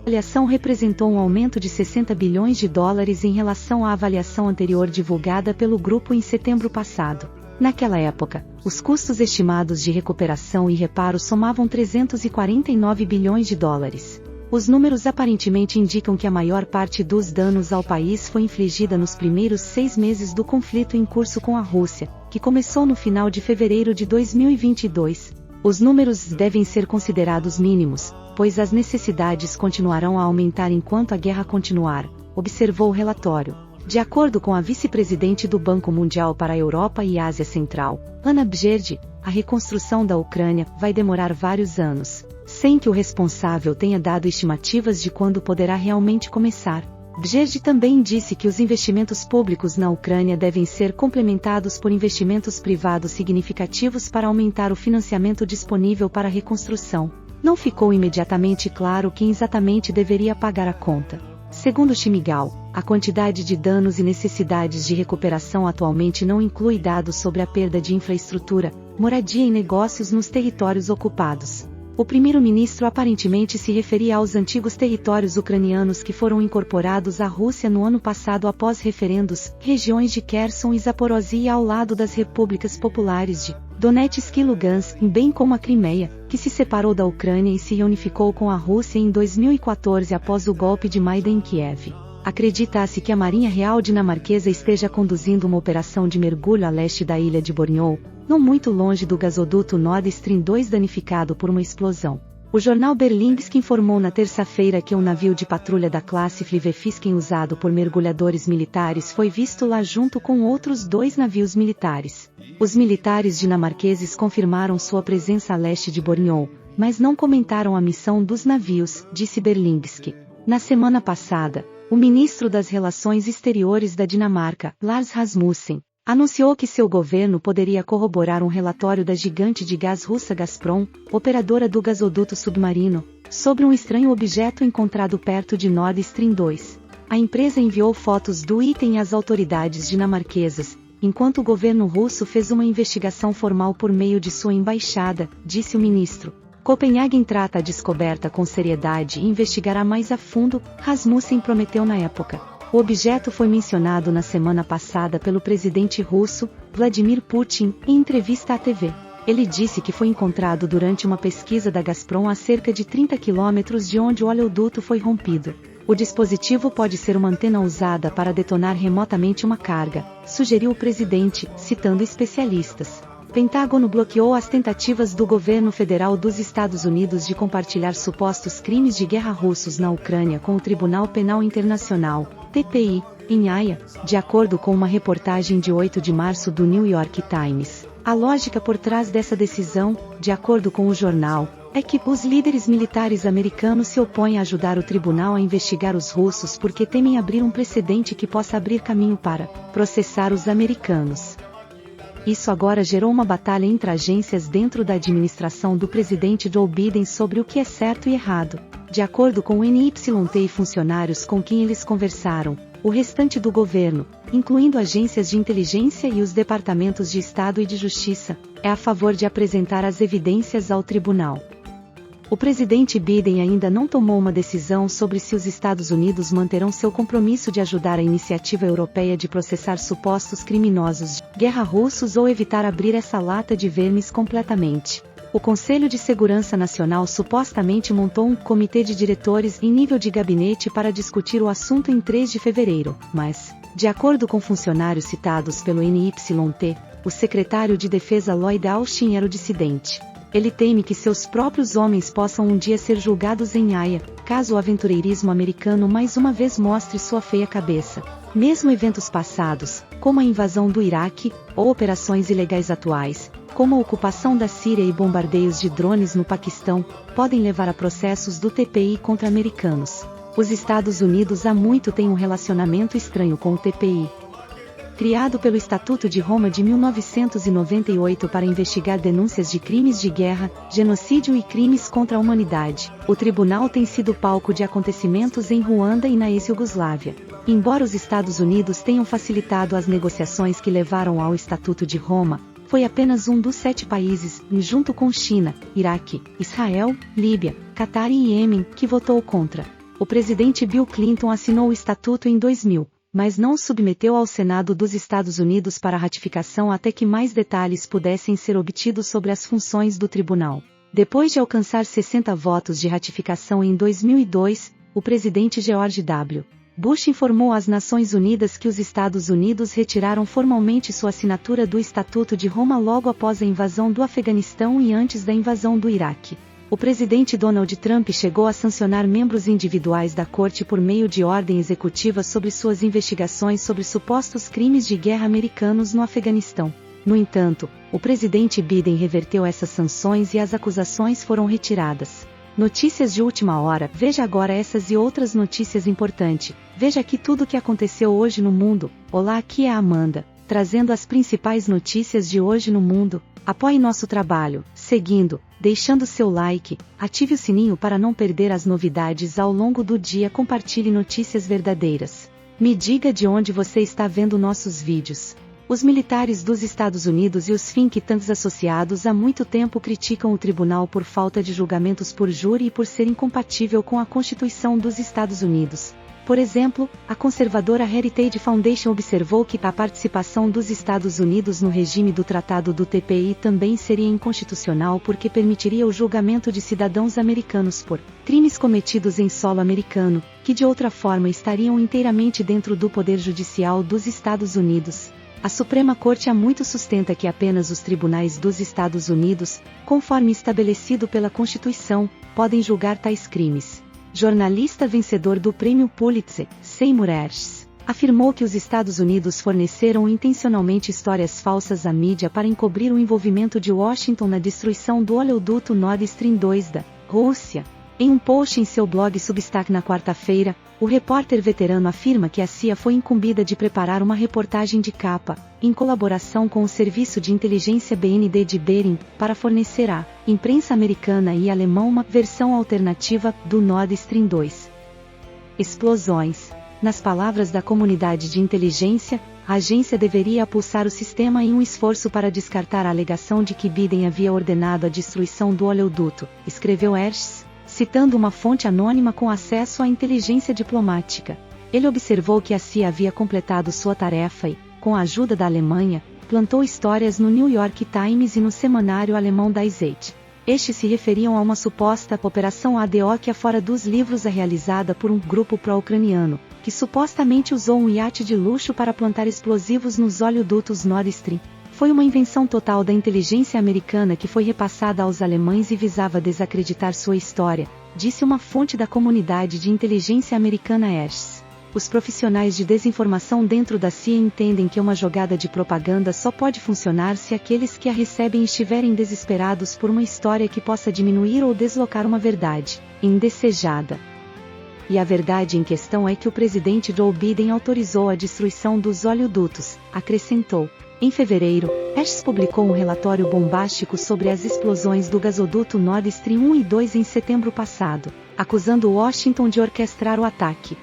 avaliação representou um aumento de 60 bilhões de dólares em relação à avaliação anterior divulgada pelo grupo em setembro passado. Naquela época, os custos estimados de recuperação e reparo somavam 349 bilhões de dólares. Os números aparentemente indicam que a maior parte dos danos ao país foi infligida nos primeiros 6 meses do conflito em curso com a Rússia, que começou no final de fevereiro de 2022. Os números devem ser considerados mínimos, pois as necessidades continuarão a aumentar enquanto a guerra continuar, observou o relatório. De acordo com a vice-presidente do Banco Mundial para a Europa e Ásia Central, Anna Bjerg, a reconstrução da Ucrânia vai demorar vários anos, sem que o responsável tenha dado estimativas de quando poderá realmente começar. Bjerg também disse que os investimentos públicos na Ucrânia devem ser complementados por investimentos privados significativos para aumentar o financiamento disponível para a reconstrução. Não ficou imediatamente claro quem exatamente deveria pagar a conta. Segundo Chmigal, a quantidade de danos e necessidades de recuperação atualmente não inclui dados sobre a perda de infraestrutura, moradia e negócios nos territórios ocupados. O primeiro-ministro aparentemente se referia aos antigos territórios ucranianos que foram incorporados à Rússia no ano passado após referendos, regiões de Kherson e Zaporozhye ao lado das repúblicas populares de Donetsk e Lugansk, bem como a Crimeia, que se separou da Ucrânia e se reunificou com a Rússia em 2014 após o golpe de Maidan em Kiev. Acredita-se que a Marinha Real dinamarquesa esteja conduzindo uma operação de mergulho a leste da ilha de Borneo, não muito longe do gasoduto Nord Stream 2 danificado por uma explosão. O jornal Berlingske informou na terça-feira que um navio de patrulha da classe Flivefisken usado por mergulhadores militares foi visto lá junto com outros 2 navios militares. Os militares dinamarqueses confirmaram sua presença a leste de Borneo, mas não comentaram a missão dos navios, disse Berlingske. Na semana passada, o ministro das Relações Exteriores da Dinamarca, Lars Rasmussen, anunciou que seu governo poderia corroborar um relatório da gigante de gás russa Gazprom, operadora do gasoduto submarino, sobre um estranho objeto encontrado perto de Nord Stream 2. A empresa enviou fotos do item às autoridades dinamarquesas, enquanto o governo russo fez uma investigação formal por meio de sua embaixada, disse o ministro. Copenhagen trata a descoberta com seriedade e investigará mais a fundo, Rasmussen prometeu na época. O objeto foi mencionado na semana passada pelo presidente russo, Vladimir Putin, em entrevista à TV. Ele disse que foi encontrado durante uma pesquisa da Gazprom a cerca de 30 quilômetros de onde o oleoduto foi rompido. O dispositivo pode ser uma antena usada para detonar remotamente uma carga, sugeriu o presidente, citando especialistas. Pentágono bloqueou as tentativas do governo federal dos Estados Unidos de compartilhar supostos crimes de guerra russos na Ucrânia com o Tribunal Penal Internacional, TPI, em Haia, de acordo com uma reportagem de 8 de março do New York Times. A lógica por trás dessa decisão, de acordo com o jornal, é que os líderes militares americanos se opõem a ajudar o tribunal a investigar os russos porque temem abrir um precedente que possa abrir caminho para processar os americanos. Isso agora gerou uma batalha entre agências dentro da administração do presidente Joe Biden sobre o que é certo e errado. De acordo com o NYT e funcionários com quem eles conversaram, o restante do governo, incluindo agências de inteligência e os departamentos de Estado e de Justiça, é a favor de apresentar as evidências ao tribunal. O presidente Biden ainda não tomou uma decisão sobre se os Estados Unidos manterão seu compromisso de ajudar a iniciativa europeia de processar supostos criminosos de guerra russos ou evitar abrir essa lata de vermes completamente. O Conselho de Segurança Nacional supostamente montou um comitê de diretores em nível de gabinete para discutir o assunto em 3 de fevereiro, mas, de acordo com funcionários citados pelo NYT, o secretário de Defesa Lloyd Austin era o dissidente. Ele teme que seus próprios homens possam um dia ser julgados em Haia, caso o aventureirismo americano mais uma vez mostre sua feia cabeça. Mesmo eventos passados, como a invasão do Iraque, ou operações ilegais atuais, como a ocupação da Síria e bombardeios de drones no Paquistão, podem levar a processos do TPI contra americanos. Os Estados Unidos há muito têm um relacionamento estranho com o TPI. Criado pelo Estatuto de Roma de 1998 para investigar denúncias de crimes de guerra, genocídio e crimes contra a humanidade, o tribunal tem sido palco de acontecimentos em Ruanda e na ex-Iugoslávia. Embora os Estados Unidos tenham facilitado as negociações que levaram ao Estatuto de Roma, foi apenas um dos 7 países, junto com China, Iraque, Israel, Líbia, Catar e Iêmen, que votou contra. O presidente Bill Clinton assinou o estatuto em 2000, mas não o submeteu ao Senado dos Estados Unidos para ratificação até que mais detalhes pudessem ser obtidos sobre as funções do tribunal. Depois de alcançar 60 votos de ratificação em 2002, o presidente George W. Bush informou às Nações Unidas que os Estados Unidos retiraram formalmente sua assinatura do Estatuto de Roma logo após a invasão do Afeganistão e antes da invasão do Iraque. O presidente Donald Trump chegou a sancionar membros individuais da corte por meio de ordem executiva sobre suas investigações sobre supostos crimes de guerra americanos no Afeganistão. No entanto, o presidente Biden reverteu essas sanções e as acusações foram retiradas. Notícias de última hora. Veja agora essas e outras notícias importantes. Veja aqui tudo o que aconteceu hoje no mundo. Olá, aqui é a Amanda, trazendo as principais notícias de hoje no mundo. Apoie nosso trabalho, seguindo, deixando seu like, ative o sininho para não perder as novidades ao longo do dia, compartilhe notícias verdadeiras. Me diga de onde você está vendo nossos vídeos. Os militares dos Estados Unidos e os think tanks associados há muito tempo criticam o tribunal por falta de julgamentos por júri e por ser incompatível com a Constituição dos Estados Unidos. Por exemplo, a conservadora Heritage Foundation observou que a participação dos Estados Unidos no regime do Tratado do TPI também seria inconstitucional porque permitiria o julgamento de cidadãos americanos por crimes cometidos em solo americano, que de outra forma estariam inteiramente dentro do poder judicial dos Estados Unidos. A Suprema Corte há muito sustenta que apenas os tribunais dos Estados Unidos, conforme estabelecido pela Constituição, podem julgar tais crimes. Jornalista vencedor do Prêmio Pulitzer, Seymour Hersh, afirmou que os Estados Unidos forneceram intencionalmente histórias falsas à mídia para encobrir o envolvimento de Washington na destruição do oleoduto Nord Stream 2 da Rússia. Em um post em seu blog Substack na quarta-feira, o repórter veterano afirma que a CIA foi incumbida de preparar uma reportagem de capa, em colaboração com o serviço de inteligência BND de Bering, para fornecer à imprensa americana e alemã uma versão alternativa do Nord Stream 2. Explosões. Nas palavras da comunidade de inteligência, a agência deveria apulsar o sistema em um esforço para descartar a alegação de que Biden havia ordenado a destruição do oleoduto, escreveu Hersh, citando uma fonte anônima com acesso à inteligência diplomática. Ele observou que a CIA havia completado sua tarefa e, com a ajuda da Alemanha, plantou histórias no New York Times e no semanário alemão Die Zeit. Estes se referiam a uma suposta operação ADO fora dos livros realizada por um grupo pró-ucraniano, que supostamente usou um iate de luxo para plantar explosivos nos oleodutos Nord Stream. Foi uma invenção total da inteligência americana que foi repassada aos alemães e visava desacreditar sua história, disse uma fonte da comunidade de inteligência americana Hersh. Os profissionais de desinformação dentro da CIA entendem que uma jogada de propaganda só pode funcionar se aqueles que a recebem estiverem desesperados por uma história que possa diminuir ou deslocar uma verdade indesejada. E a verdade em questão é que o presidente Joe Biden autorizou a destruição dos oleodutos, acrescentou. Em fevereiro, Hersh publicou um relatório bombástico sobre as explosões do gasoduto Nord Stream 1 e 2 em setembro passado, acusando Washington de orquestrar o ataque.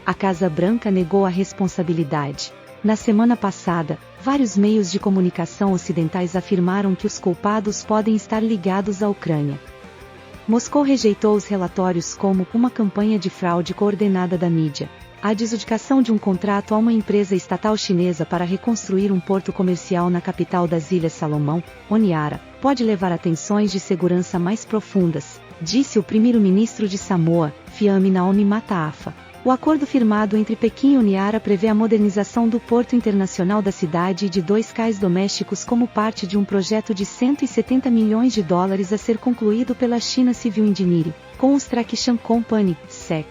A Casa Branca negou a responsabilidade. Na semana passada, vários meios de comunicação ocidentais afirmaram que os culpados podem estar ligados à Ucrânia. Moscou rejeitou os relatórios como uma campanha de fraude coordenada da mídia. A adjudicação de um contrato a uma empresa estatal chinesa para reconstruir um porto comercial na capital das Ilhas Salomão, Honiara, pode levar a tensões de segurança mais profundas, disse o primeiro-ministro de Samoa, Fiame Naomi Mataafa. O acordo firmado entre Pequim e Honiara prevê a modernização do porto internacional da cidade e de 2 cais domésticos como parte de um projeto de $170 milhões a ser concluído pela China Civil Engineering, Construction Company, SEC.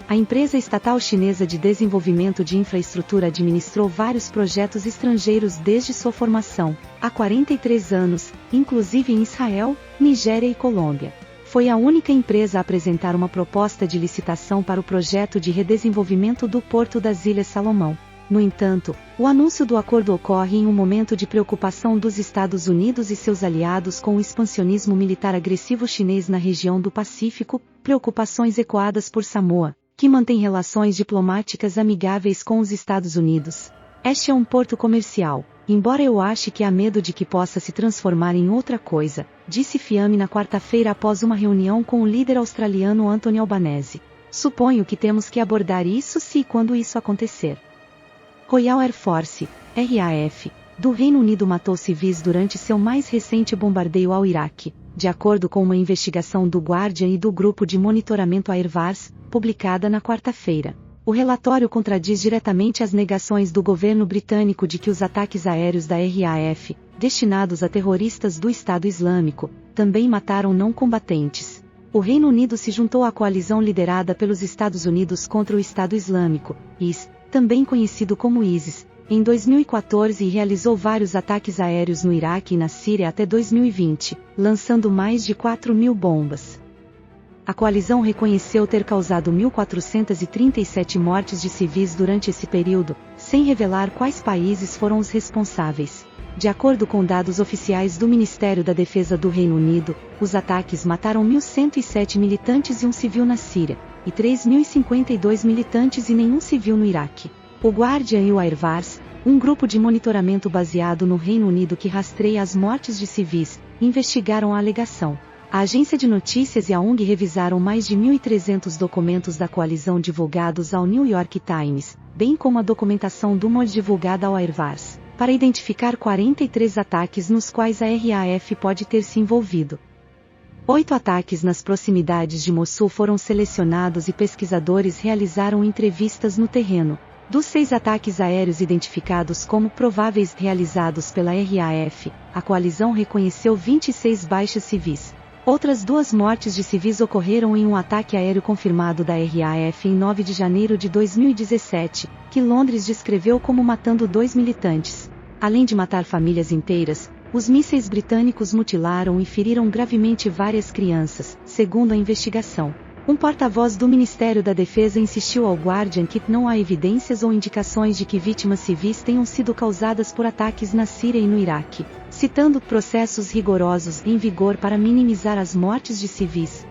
A empresa estatal chinesa de desenvolvimento de infraestrutura administrou vários projetos estrangeiros desde sua formação, há 43 anos, inclusive em Israel, Nigéria e Colômbia. Foi a única empresa a apresentar uma proposta de licitação para o projeto de redesenvolvimento do Porto das Ilhas Salomão. No entanto, o anúncio do acordo ocorre em um momento de preocupação dos Estados Unidos e seus aliados com o expansionismo militar agressivo chinês na região do Pacífico, preocupações ecoadas por Samoa, que mantém relações diplomáticas amigáveis com os Estados Unidos. Este é um porto comercial. embora eu ache que há medo de que possa se transformar em outra coisa, disse Fiame na quarta-feira após uma reunião com o líder australiano Anthony Albanese. Suponho que temos que abordar isso se e quando isso acontecer. Royal Air Force, RAF, do Reino Unido matou civis durante seu mais recente bombardeio ao Iraque, de acordo com uma investigação do Guardian e do grupo de monitoramento Airvars, publicada na quarta-feira. O relatório contradiz diretamente as negações do governo britânico de que os ataques aéreos da RAF, destinados a terroristas do Estado Islâmico, também mataram não combatentes. O Reino Unido se juntou à coalizão liderada pelos Estados Unidos contra o Estado Islâmico, IS, também conhecido como ISIS, em 2014 e realizou vários ataques aéreos no Iraque e na Síria até 2020, lançando mais de 4.000 bombas. A coalizão reconheceu ter causado 1.437 mortes de civis durante esse período, sem revelar quais países foram os responsáveis. De acordo com dados oficiais do Ministério da Defesa do Reino Unido, os ataques mataram 1.107 militantes e um civil na Síria, e 3.052 militantes e nenhum civil no Iraque. O Guardian e o Airvars, um grupo de monitoramento baseado no Reino Unido que rastreia as mortes de civis, investigaram a alegação. A agência de notícias e a ONG revisaram mais de 1.300 documentos da coalizão divulgados ao New York Times, bem como a documentação do MOD divulgada ao Airvars, para identificar 43 ataques nos quais a RAF pode ter se envolvido. 8 ataques nas proximidades de Mossul foram selecionados e pesquisadores realizaram entrevistas no terreno. Dos 6 ataques aéreos identificados como prováveis realizados pela RAF, a coalizão reconheceu 26 baixas civis. Outras 2 mortes de civis ocorreram em um ataque aéreo confirmado da RAF em 9 de janeiro de 2017, que Londres descreveu como matando 2 militantes. Além de matar famílias inteiras, os mísseis britânicos mutilaram e feriram gravemente várias crianças, segundo a investigação. Um porta-voz do Ministério da Defesa insistiu ao Guardian que não há evidências ou indicações de que vítimas civis tenham sido causadas por ataques na Síria e no Iraque, citando processos rigorosos em vigor para minimizar as mortes de civis.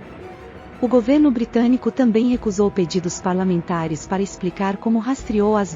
O governo britânico também recusou pedidos parlamentares para explicar como rastreou as